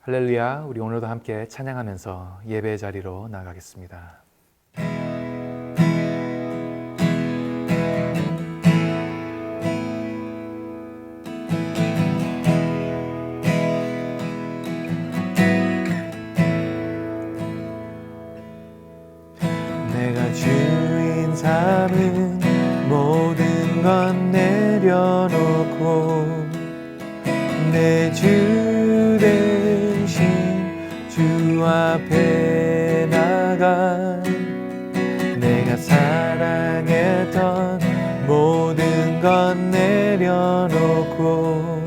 할렐루야, 우리 오늘도 함께 찬양하면서 예배의 자리로 나가겠습니다. 내가 주인 삼은 모든 건 내려놓고 내 주 대신 주 앞에 나가 내가 사랑했던 모든 건 내려놓고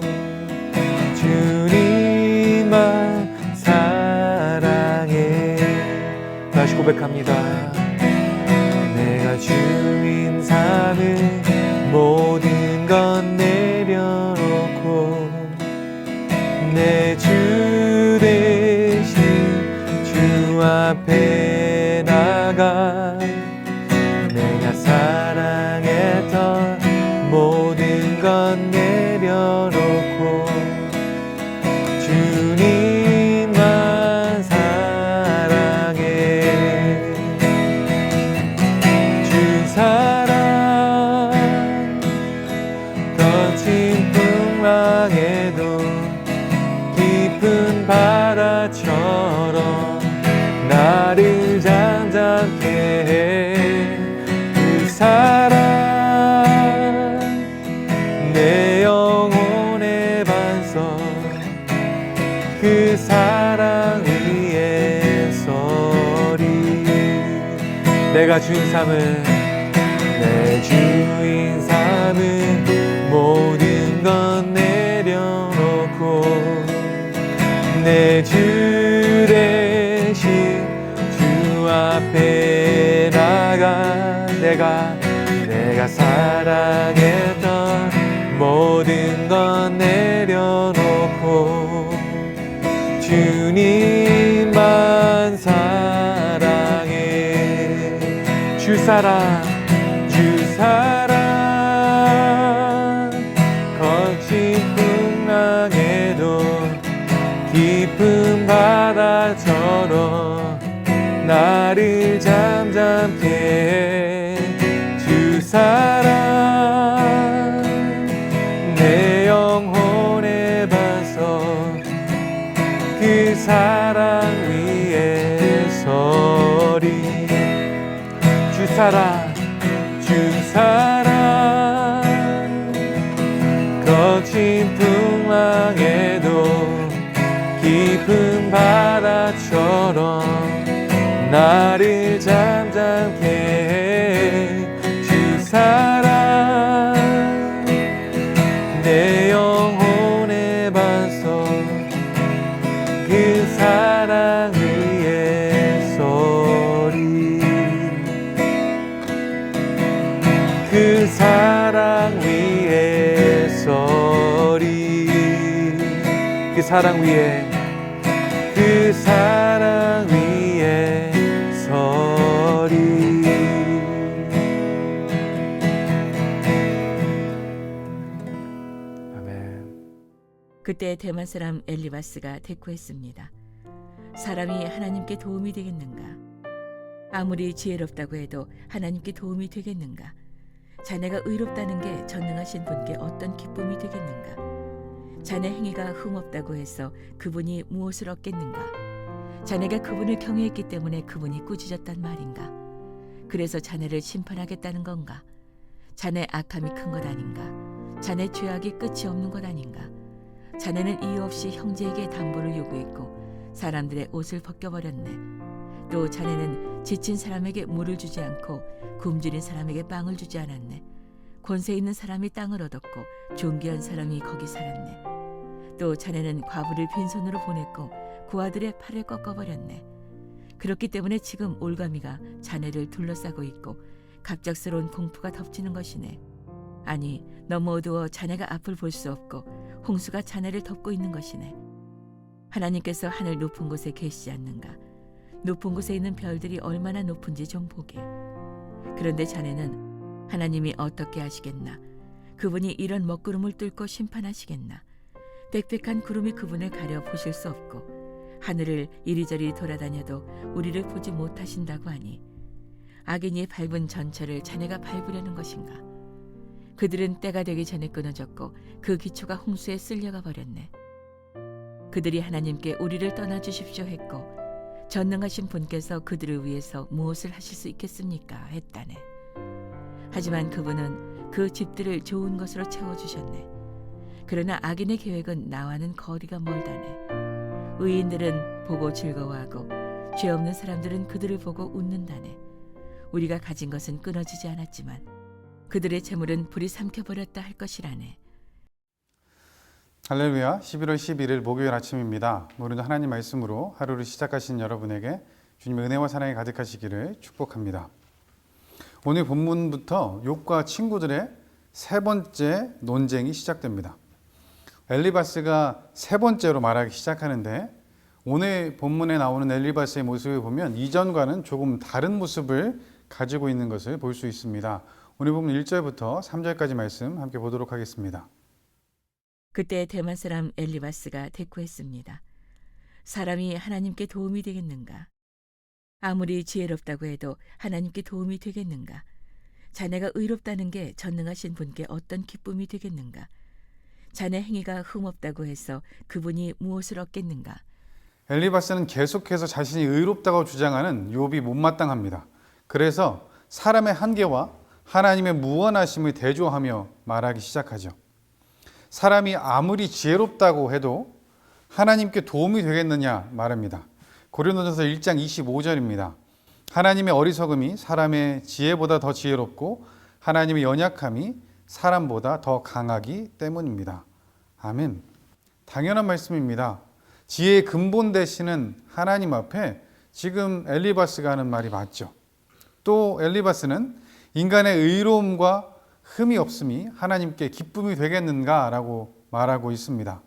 주님만 사랑해. 다시 고백합니다. 내가 주인 삼은 모든 건 내려놓고 내 주 대신 주 앞에 나가 내가 사랑했던 모든 건 내려놓고 주님만 사랑해. 주 사랑 거친 풍랑에도 깊은 바다처럼 나를 잠잠케 해. 그 사랑 내 영혼의 반석 그 사랑 위에 서리. 내가 주인 삼은 내 주인 삼은 모든 건 내려놓고 내 주 대신 주 앞에 나가 내가 사랑했던 모든 건 내려놓고 주님만 사랑해. 주 사랑 거친 풍랑에도 깊은 바다처럼 나를 잠잠케 해. 주 사랑 내 영혼의 반석 그 사랑 위에 서리. 주 사랑 거친 풍랑에도 깊은 바다처럼 나를 잠잠케 해. 주 사랑 내 영혼의 반석 그 사랑 위에 서리. 그 사랑 위에 서리. 그 사랑 위에 서리. 아멘. 그때 대만 사람 엘리바스가 대꾸했습니다. 사람이 하나님께 도움이 되겠는가? 아무리 지혜롭다고 해도 하나님께 도움이 되겠는가? 자네가 의롭다는 게 전능하신 분께 어떤 기쁨이 되겠는가? 자네 행위가 흠없다고 해서 그분이 무엇을 얻겠는가? 자네가 그분을 경외했기 때문에 그분이 꾸짖었단 말인가? 그래서 자네를 심판하겠다는 건가? 자네 악함이 큰 것 아닌가? 자네 죄악이 끝이 없는 것 아닌가? 자네는 이유 없이 형제에게 담보를 요구했고 사람들의 옷을 벗겨버렸네. 또 자네는 지친 사람에게 물을 주지 않고 굶주린 사람에게 빵을 주지 않았네. 권세 있는 사람이 땅을 얻었고 존귀한 사람이 거기 살았네. 또 자네는 과부를 빈손으로 보냈고 고아들의 팔을 꺾어버렸네. 그렇기 때문에 지금 올가미가 자네를 둘러싸고 있고 갑작스러운 공포가 덮치는 것이네. 아니, 너무 어두워 자네가 앞을 볼 수 없고 홍수가 자네를 덮고 있는 것이네. 하나님께서 하늘 높은 곳에 계시지 않는가? 높은 곳에 있는 별들이 얼마나 높은지 좀 보게. 그런데 자네는 하나님이 어떻게 하시겠나? 그분이 이런 먹구름을 뚫고 심판하시겠나? 빽빽한 구름이 그분을 가려 보실 수 없고 하늘을 이리저리 돌아다녀도 우리를 보지 못하신다고 하니 악인이 밟은 전철을 자네가 밟으려는 것인가? 그들은 때가 되기 전에 끊어졌고 그 기초가 홍수에 쓸려가 버렸네. 그들이 하나님께 우리를 떠나주십시오 했고 전능하신 분께서 그들을 위해서 무엇을 하실 수 있겠습니까? 했다네. 하지만 그분은 그 집들을 좋은 것으로 채워주셨네. 그러나 악인의 계획은 나와는 거리가 멀다네. 의인들은 보고 즐거워하고 죄 없는 사람들은 그들을 보고 웃는다네. 우리가 가진 것은 끊어지지 않았지만 그들의 재물은 불이 삼켜버렸다 할 것이라네. 할렐루야. 11월 11일 목요일 아침입니다. 오늘도 하나님 말씀으로 하루를 시작하신 여러분에게 주님의 은혜와 사랑이 가득하시기를 축복합니다. 오늘 본문부터 욥과 친구들의 세 번째 논쟁이 시작됩니다. 엘리바스가 세 번째로 말하기 시작하는데 오늘 본문에 나오는 엘리바스의 모습을 보면 이전과는 조금 다른 모습을 가지고 있는 것을 볼 수 있습니다. 오늘 본문 1절부터 3절까지 말씀 함께 보도록 하겠습니다. 그때 대만 사람 엘리바스가 대꾸했습니다. 사람이 하나님께 도움이 되겠는가? 아무리 지혜롭다고 해도 하나님께 도움이 되겠는가? 자네가 의롭다는 게 전능하신 분께 어떤 기쁨이 되겠는가? 자네 행위가 흠없다고 해서 그분이 무엇을 얻겠는가? 엘리바스는 계속해서 자신이 의롭다고 주장하는 욥이 못마땅합니다. 그래서 사람의 한계와 하나님의 무한하심을 대조하며 말하기 시작하죠. 사람이 아무리 지혜롭다고 해도 하나님께 도움이 되겠느냐 말합니다. 고린도전서 1장 25절입니다. 하나님의 어리석음이 사람의 지혜보다 더 지혜롭고 하나님의 연약함이 사람보다 더 강하기 때문입니다. 아멘. 당연한 말씀입니다. 지혜의 근본 되시는 하나님 앞에 지금 엘리바스가 하는 말이 맞죠. 또 엘리바스는 인간의 의로움과 흠이 없음이 하나님께 기쁨이 되겠는가 라고 말하고 있습니다.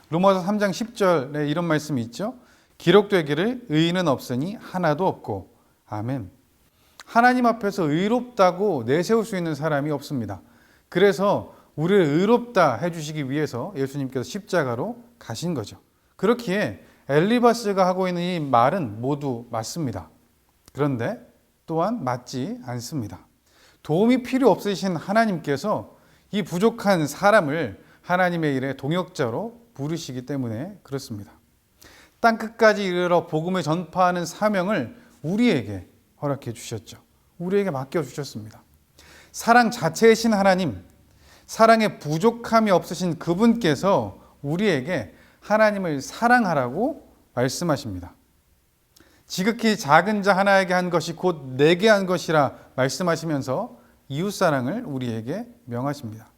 로마서 3장 10절에 이런 말씀이 있죠. 기록되기를 의인은 없으니 하나도 없고. 아멘. 하나님 앞에서 의롭다고 내세울 수 있는 사람이 없습니다. 그래서 우리를 의롭다 해주시기 위해서 예수님께서 십자가로 가신 거죠. 그렇기에 엘리바스가 하고 있는 이 말은 모두 맞습니다. 그런데 또한 맞지 않습니다. 도움이 필요 없으신 하나님께서 이 부족한 사람을 하나님의 일에 동역자로 부르시기 때문에 그렇습니다. 땅끝까지 이르러 복음을 전파하는 사명을 우리에게 허락해 주셨죠. 우리에게 맡겨 주셨습니다. 사랑 자체이신 하나님, 사랑에 부족함이 없으신 그분께서 우리에게 하나님을 사랑하라고 말씀하십니다. 지극히 작은 자 하나에게 한 것이 곧 내게 한 것이라 말씀하시면서 이웃사랑을 우리에게 명하십니다.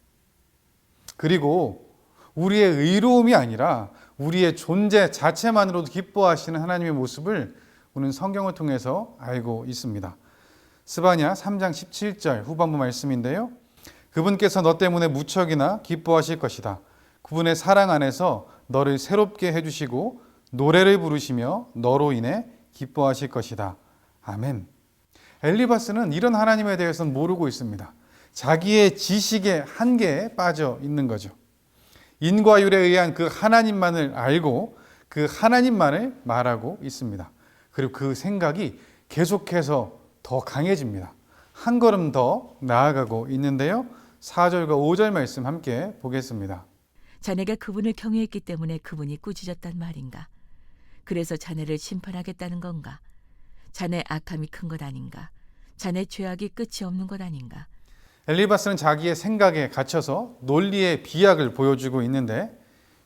그리고 우리의 의로움이 아니라 우리의 존재 자체만으로도 기뻐하시는 하나님의 모습을 우리는 성경을 통해서 알고 있습니다. 스바냐 3장 17절 후반부 말씀인데요. 그분께서 너 때문에 무척이나 기뻐하실 것이다. 그분의 사랑 안에서 너를 새롭게 해주시고 노래를 부르시며 너로 인해 기뻐하실 것이다. 아멘. 엘리바스는 이런 하나님에 대해서는 모르고 있습니다. 자기의 지식의 한계에 빠져 있는 거죠. 인과율에 의한 그 하나님만을 알고 그 하나님만을 말하고 있습니다. 그리고 그 생각이 계속해서 더 강해집니다. 한 걸음 더 나아가고 있는데요. 4절과 5절 말씀 함께 보겠습니다. 자네가 그분을 경외했기 때문에 그분이 꾸짖었단 말인가? 그래서 자네를 심판하겠다는 건가? 자네 악함이 큰 것 아닌가? 자네 죄악이 끝이 없는 것 아닌가? 엘리바스는 자기의 생각에 갇혀서 논리의 비약을 보여주고 있는데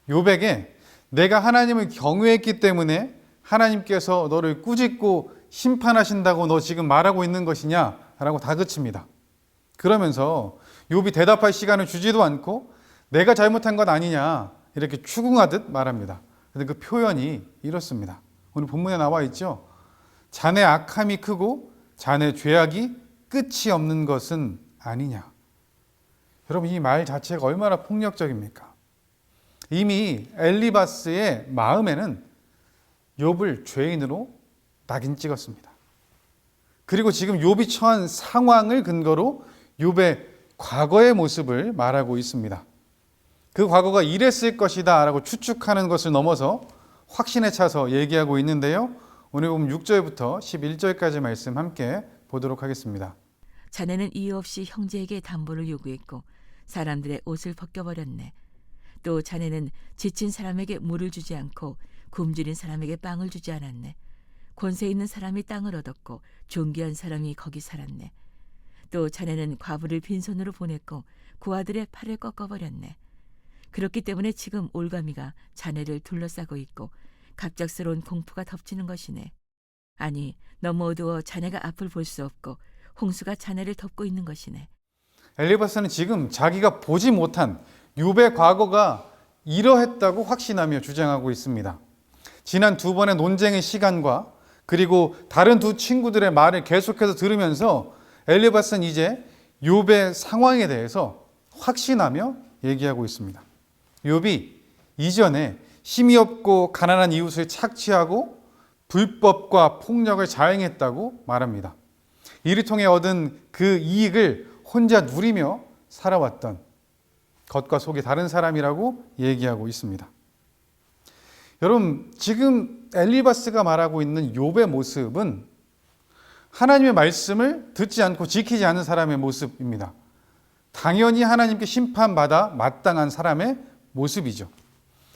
욥에게 내가 하나님을 경외했기 때문에 하나님께서 너를 꾸짖고 심판하신다고 너 지금 말하고 있는 것이냐? 라고 다그칩니다. 그러면서 욥이 대답할 시간을 주지도 않고 내가 잘못한 것 아니냐 이렇게 추궁하듯 말합니다. 그런데 그 표현이 이렇습니다. 오늘 본문에 나와 있죠. 자네 악함이 크고 자네 죄악이 끝이 없는 것은 아니냐. 여러분 이 말 자체가 얼마나 폭력적입니까? 이미 엘리바스의 마음에는 욥을 죄인으로 낙인 찍었습니다. 그리고 지금 욥이 처한 상황을 근거로 욥의 과거의 모습을 말하고 있습니다. 그 과거가 이랬을 것이다 라고 추측하는 것을 넘어서 확신에 차서 얘기하고 있는데요. 오늘 보면 6절부터 11절까지 말씀 함께 보도록 하겠습니다. 자네는 이유 없이 형제에게 담보를 요구했고 사람들의 옷을 벗겨버렸네. 또 자네는 지친 사람에게 물을 주지 않고 굶주린 사람에게 빵을 주지 않았네. 권세 있는 사람이 땅을 얻었고 존귀한 사람이 거기 살았네. 또 자네는 과부를 빈손으로 보냈고 그 아들의 팔을 꺾어버렸네. 그렇기 때문에 지금 올가미가 자네를 둘러싸고 있고 갑작스러운 공포가 덮치는 것이네. 아니, 너무 어두워 자네가 앞을 볼 수 없고 홍수가 자네를 덮고 있는 것이네. 엘리바스는 지금 자기가 보지 못한 욥의 과거가 이러했다고 확신하며 주장하고 있습니다. 지난 두 번의 논쟁의 시간과 그리고 다른 두 친구들의 말을 계속해서 들으면서 엘리바스는 이제 욥의 상황에 대해서 확신하며 얘기하고 있습니다. 욥이 이전에 힘이 없고 가난한 이웃을 착취하고 불법과 폭력을 자행했다고 말합니다. 이를 통해 얻은 그 이익을 혼자 누리며 살아왔던 겉과 속이 다른 사람이라고 얘기하고 있습니다. 여러분, 지금 엘리바스가 말하고 있는 욥의 모습은 하나님의 말씀을 듣지 않고 지키지 않는 사람의 모습입니다. 당연히 하나님께 심판받아 마땅한 사람의 모습이죠.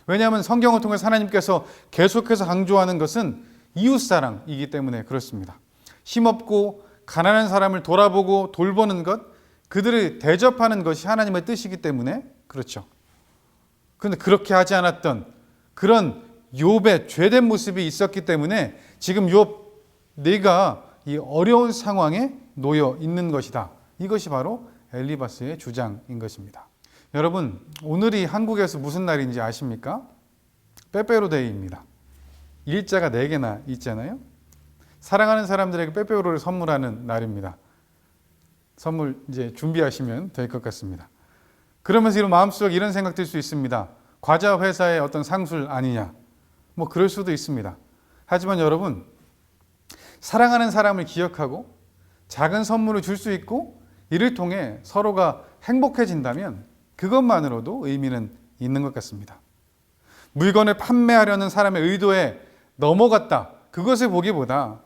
왜냐하면 성경을 통해서 하나님께서 계속해서 강조하는 것은 이웃사랑이기 때문에 그렇습니다. 힘없고 가난한 사람을 돌아보고 돌보는 것, 그들을 대접하는 것이 하나님의 뜻이기 때문에 그렇죠. 그런데 그렇게 하지 않았던 그런 욥의 죄된 모습이 있었기 때문에 지금 욥, 네가 이 어려운 상황에 놓여 있는 것이다. 이것이 바로 엘리바스의 주장인 것입니다. 여러분, 오늘이 한국에서 무슨 날인지 아십니까? 빼빼로데이입니다. 일자가 4개나 있잖아요. 사랑하는 사람들에게 빼빼로를 선물하는 날입니다. 선물 이제 준비하시면 될 것 같습니다. 그러면서 이런 마음속에 이런 생각 들 수 있습니다. 과자 회사의 어떤 상술 아니냐. 뭐 그럴 수도 있습니다. 하지만 여러분, 사랑하는 사람을 기억하고 작은 선물을 줄 수 있고 이를 통해 서로가 행복해진다면 그것만으로도 의미는 있는 것 같습니다. 물건을 판매하려는 사람의 의도에 넘어갔다. 그것을 보기보다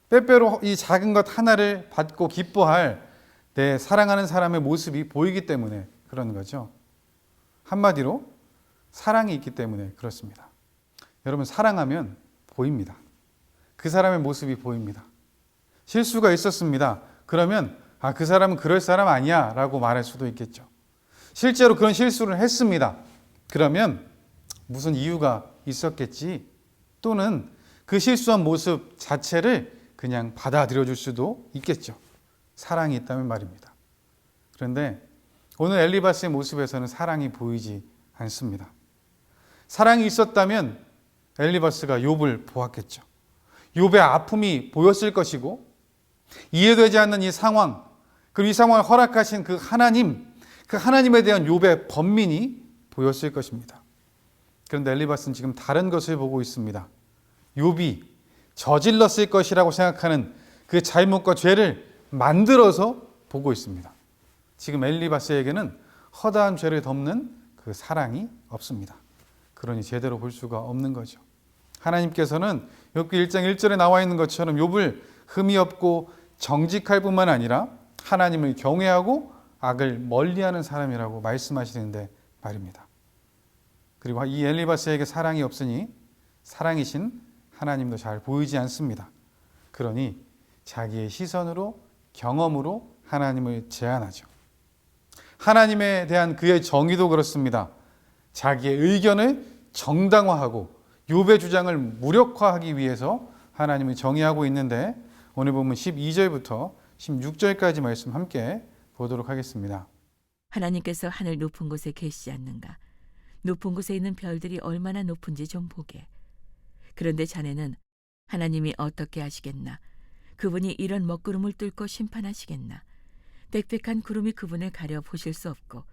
빼빼로 이 작은 것 하나를 받고 기뻐할 내 사랑하는 사람의 모습이 보이기 때문에 그런 거죠. 한마디로 사랑이 있기 때문에 그렇습니다. 여러분, 사랑하면 보입니다. 그 사람의 모습이 보입니다. 실수가 있었습니다. 그러면 그 사람은 그럴 사람 아니야 라고 말할 수도 있겠죠. 실제로 그런 실수를 했습니다. 그러면 무슨 이유가 있었겠지. 또는 그 실수한 모습 자체를 그냥 받아들여 줄 수도 있겠죠. 사랑이 있다면 말입니다. 그런데 오늘 엘리바스의 모습에서는 사랑이 보이지 않습니다. 사랑이 있었다면 엘리바스가 욥을 보았겠죠. 욥의 아픔이 보였을 것이고 이해되지 않는 이 상황, 그리고 이 상황을 허락하신 그 하나님에 대한 욥의 번민이 보였을 것입니다. 그런데 엘리바스는 지금 다른 것을 보고 있습니다. 욥이 저질렀을 것이라고 생각하는 그 잘못과 죄를 만들어서 보고 있습니다. 지금 엘리바스에게는 허다한 죄를 덮는 그 사랑이 없습니다. 그러니 제대로 볼 수가 없는 거죠. 하나님께서는 욥기 1장 1절에 나와 있는 것처럼 욥을 흠이 없고 정직할 뿐만 아니라 하나님을 경외하고 악을 멀리하는 사람이라고 말씀하시는데 말입니다. 그리고 이 엘리바스에게 사랑이 없으니 사랑이신 하나님도 잘 보이지 않습니다. 그러니 자기의 시선으로 경험으로 하나님을 제한하죠. 하나님에 대한 그의 정의도 그렇습니다. 자기의 의견을 정당화하고 욥의 주장을 무력화하기 위해서 하나님을 정의하고 있는데 오늘 보면 12절부터 16절까지 말씀 함께 보도록 하겠습니다. 하나님께서 하늘 높은 곳에 계시지 않는가? 높은 곳에 있는 별들이 얼마나 높은지 좀 보게. 그런데 자네는 하나님이 어떻게 하시겠나? 그분이 이런 먹구름을 뚫고 심판하시겠나? 빽빽한 구름이 그분을 가려 보실 수 없고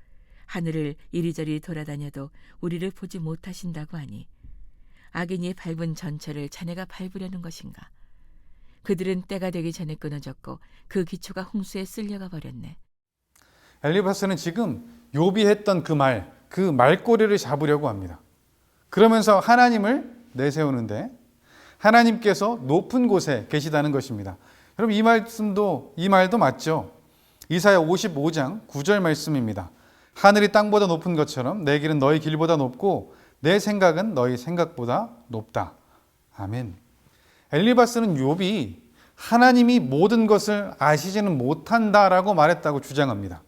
하늘을 이리저리 돌아다녀도 우리를 보지 못하신다고 하니 악인이 밟은 전철을 자네가 밟으려는 것인가? 그들은 때가 되기 전에 끊어졌고 그 기초가 홍수에 쓸려가 버렸네. 엘리바스는 지금 욥이 했던 그 말꼬리를 잡으려고 합니다. 그러면서 하나님을 내세우는데 하나님께서 높은 곳에 계시다는 것입니다. 여러분 이 말도 맞죠? 이사야 55장 9절 말씀입니다. 하늘이 땅보다 높은 것처럼 내 길은 너희 길보다 높고 내 생각은 너희 생각보다 높다. 아멘. 엘리바스는 욥이 하나님이 모든 것을 아시지는 못한다라고 말했다고 주장합니다.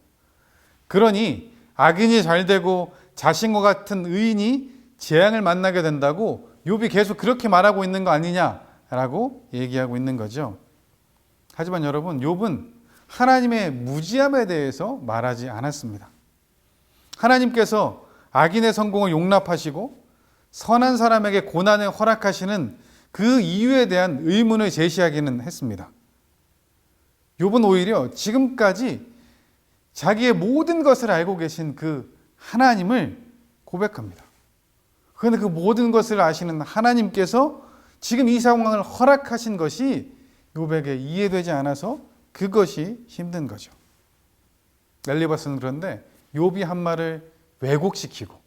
그러니 악인이 잘되고 자신과 같은 의인이 재앙을 만나게 된다고 욥이 계속 그렇게 말하고 있는 거 아니냐라고 얘기하고 있는 거죠. 하지만 여러분, 욥은 하나님의 무지함에 대해서 말하지 않았습니다. 하나님께서 악인의 성공을 용납하시고 선한 사람에게 고난을 허락하시는 그 이유에 대한 의문을 제시하기는 했습니다. 욥은 오히려 지금까지 자기의 모든 것을 알고 계신 그 하나님을 고백합니다. 그런데 그 모든 것을 아시는 하나님께서 지금 이 상황을 허락하신 것이 욥에게 이해되지 않아서 그것이 힘든 거죠. 엘리바스는 그런데 욥이 한 말을 왜곡시키고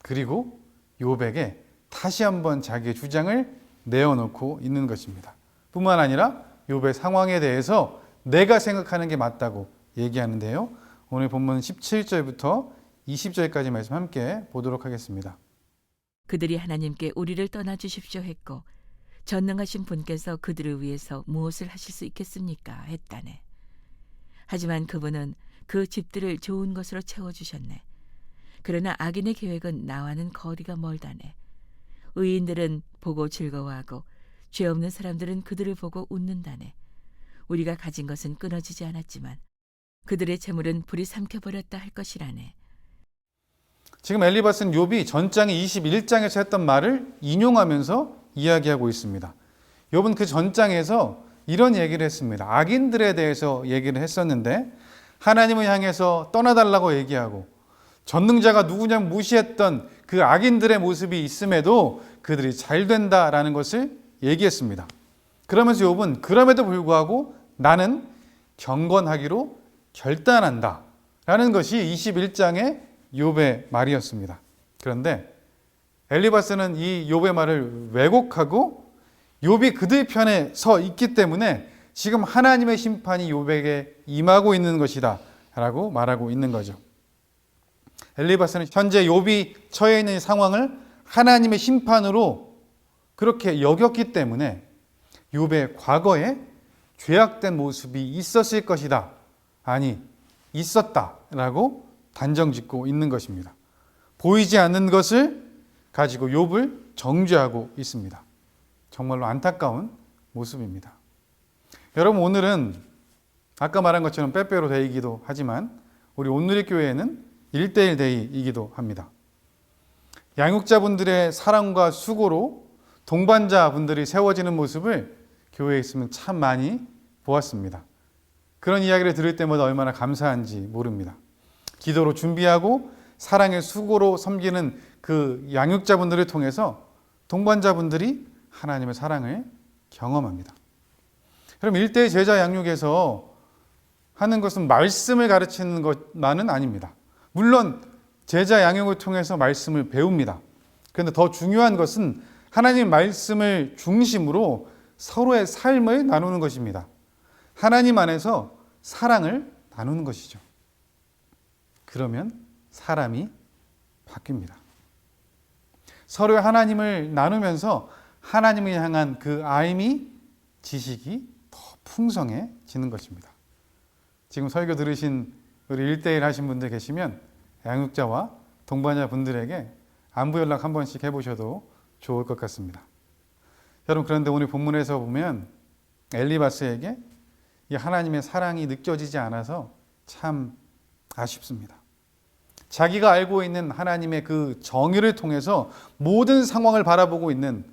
그리고 욥에게 다시 한번 자기의 주장을 내어놓고 있는 것입니다. 뿐만 아니라 욥의 상황에 대해서 내가 생각하는 게 맞다고 얘기하는데요. 오늘 본문 17절부터 20절까지 말씀 함께 보도록 하겠습니다. 그들이 하나님께 우리를 떠나 주십시오 했고 전능하신 분께서 그들을 위해서 무엇을 하실 수 있겠습니까? 했다네. 하지만 그분은 그 집들을 좋은 것으로 채워주셨네. 그러나 악인의 계획은 나와는 거리가 멀다네. 의인들은 보고 즐거워하고 죄 없는 사람들은 그들을 보고 웃는다네. 우리가 가진 것은 끊어지지 않았지만 그들의 재물은 불이 삼켜버렸다 할 것이라네. 지금 엘리바스는 욥이 전장의 21장에서 했던 말을 인용하면서 이야기하고 있습니다. 욥은 그 전장에서 이런 얘기를 했습니다. 악인들에 대해서 얘기를 했었는데 하나님을 향해서 떠나달라고 얘기하고 전능자가 누구냐 무시했던 그 악인들의 모습이 있음에도 그들이 잘 된다라는 것을 얘기했습니다. 그러면서 욥은 그럼에도 불구하고 나는 경건하기로 결단한다 라는 것이 21장의 욥의 말이었습니다. 그런데 엘리바스는 이 욥의 말을 왜곡하고 욥이 그들 편에 서 있기 때문에 지금 하나님의 심판이 욥에게 임하고 있는 것이다 라고 말하고 있는 거죠. 엘리바스는 현재 욥이 처해 있는 상황을 하나님의 심판으로 그렇게 여겼기 때문에 욥의 과거에 죄악된 모습이 있었을 것이다. 아니, 있었다라고 단정짓고 있는 것입니다. 보이지 않는 것을 가지고 욥을 정죄하고 있습니다. 정말로 안타까운 모습입니다. 여러분, 오늘은 아까 말한 것처럼 빼빼로 데이이기도 하지만 우리 온누리교회에는 1:1 데이이기도 합니다. 양육자분들의 사랑과 수고로 동반자분들이 세워지는 모습을 교회에 있으면 참 많이 보았습니다. 그런 이야기를 들을 때마다 얼마나 감사한지 모릅니다. 기도로 준비하고 사랑의 수고로 섬기는 그 양육자분들을 통해서 동반자분들이 하나님의 사랑을 경험합니다. 그럼 1:1 제자 양육에서 하는 것은 말씀을 가르치는 것만은 아닙니다. 물론 제자 양육을 통해서 말씀을 배웁니다. 그런데 더 중요한 것은 하나님 말씀을 중심으로 서로의 삶을 나누는 것입니다. 하나님 안에서 사랑을 나누는 것이죠. 그러면 사람이 바뀝니다. 서로의 하나님을 나누면서 하나님을 향한 그 아임이 지식이 더 풍성해지는 것입니다. 지금 설교 들으신 우리 1:1 하신 분들 계시면 양육자와 동반자 분들에게 안부 연락 한 번씩 해보셔도 좋을 것 같습니다. 여러분, 그런데 오늘 본문에서 보면 엘리바스에게 이 하나님의 사랑이 느껴지지 않아서 참 아쉽습니다. 자기가 알고 있는 하나님의 그 정의를 통해서 모든 상황을 바라보고 있는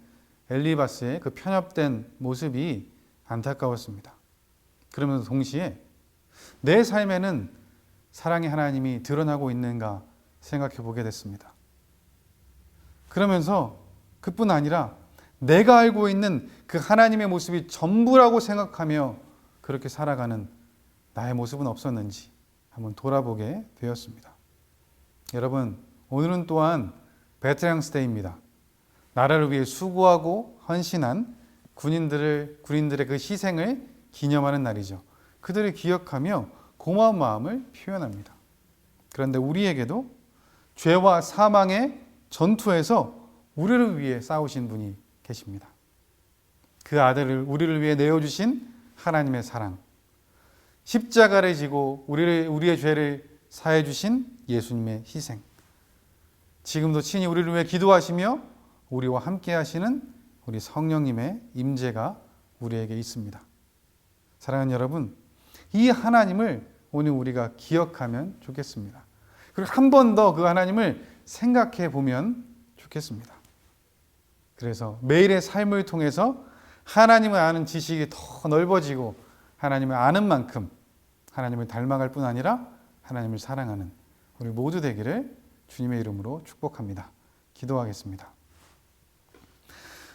엘리바스의 그 편협된 모습이 안타까웠습니다. 그러면서 동시에 내 삶에는 사랑의 하나님이 드러나고 있는가 생각해 보게 됐습니다. 그러면서 그뿐 아니라 내가 알고 있는 그 하나님의 모습이 전부라고 생각하며 그렇게 살아가는 나의 모습은 없었는지 한번 돌아보게 되었습니다. 여러분, 오늘은 또한 베테랑스 데이입니다. 나라를 위해 수고하고 헌신한 군인들의 그 희생을 기념하는 날이죠. 그들을 기억하며 고마운 마음을 표현합니다. 그런데 우리에게도 죄와 사망의 전투에서 우리를 위해 싸우신 분이 계십니다. 그 아들을 우리를 위해 내어주신 하나님의 사랑, 십자가를 지고 우리의 죄를 사해 주신 예수님의 희생, 지금도 친히 우리를 위해 기도하시며 우리와 함께 하시는 우리 성령님의 임재가 우리에게 있습니다. 사랑하는 여러분, 이 하나님을 오늘 우리가 기억하면 좋겠습니다. 그리고 한 번 더 그 하나님을 생각해 보면 좋겠습니다. 그래서 매일의 삶을 통해서 하나님을 아는 지식이 더 넓어지고 하나님을 아는 만큼 하나님을 닮아갈 뿐 아니라 하나님을 사랑하는 우리 모두 되기를 주님의 이름으로 축복합니다. 기도하겠습니다.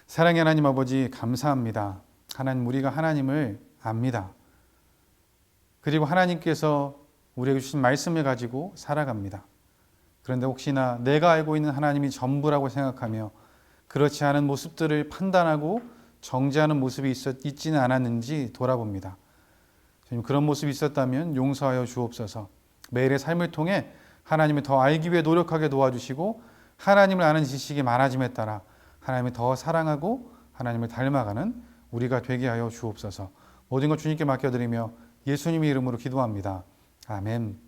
사랑의 하나님 아버지, 감사합니다. 하나님, 우리가 하나님을 압니다. 그리고 하나님께서 우리에게 주신 말씀을 가지고 살아갑니다. 그런데 혹시나 내가 알고 있는 하나님이 전부라고 생각하며 그렇지 않은 모습들을 판단하고 정죄하는 모습이 있지는 않았는지 돌아봅니다. 주님, 그런 모습이 있었다면 용서하여 주옵소서. 매일의 삶을 통해 하나님을 더 알기 위해 노력하게 도와주시고 하나님을 아는 지식이 많아짐에 따라 하나님을 더 사랑하고 하나님을 닮아가는 우리가 되게 하여 주옵소서. 모든 것 주님께 맡겨드리며 예수님의 이름으로 기도합니다. 아멘.